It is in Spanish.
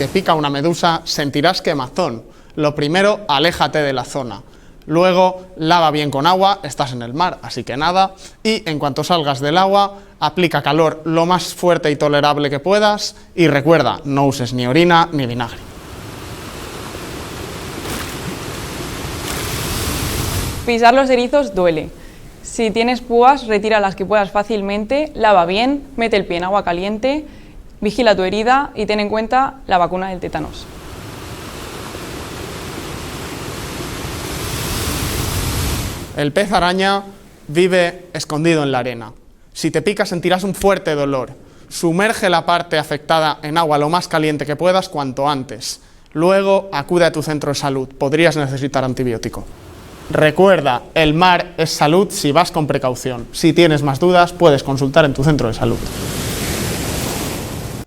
te pica una medusa, sentirás quemazón. Lo primero, aléjate de la zona. Luego, lava bien con agua, estás en el mar, así que nada. Y en cuanto salgas del agua, aplica calor lo más fuerte y tolerable que puedas. Y recuerda, no uses ni orina ni vinagre. Pisar los erizos duele. Si tienes púas, retira las que puedas fácilmente, lava bien, mete el pie en agua caliente, vigila tu herida y ten en cuenta la vacuna del tétanos. El pez araña vive escondido en la arena. Si te pica sentirás un fuerte dolor. Sumerge la parte afectada en agua lo más caliente que puedas cuanto antes. Luego acude a tu centro de salud. Podrías necesitar antibiótico. Recuerda, el mar es salud si vas con precaución. Si tienes más dudas, puedes consultar en tu centro de salud.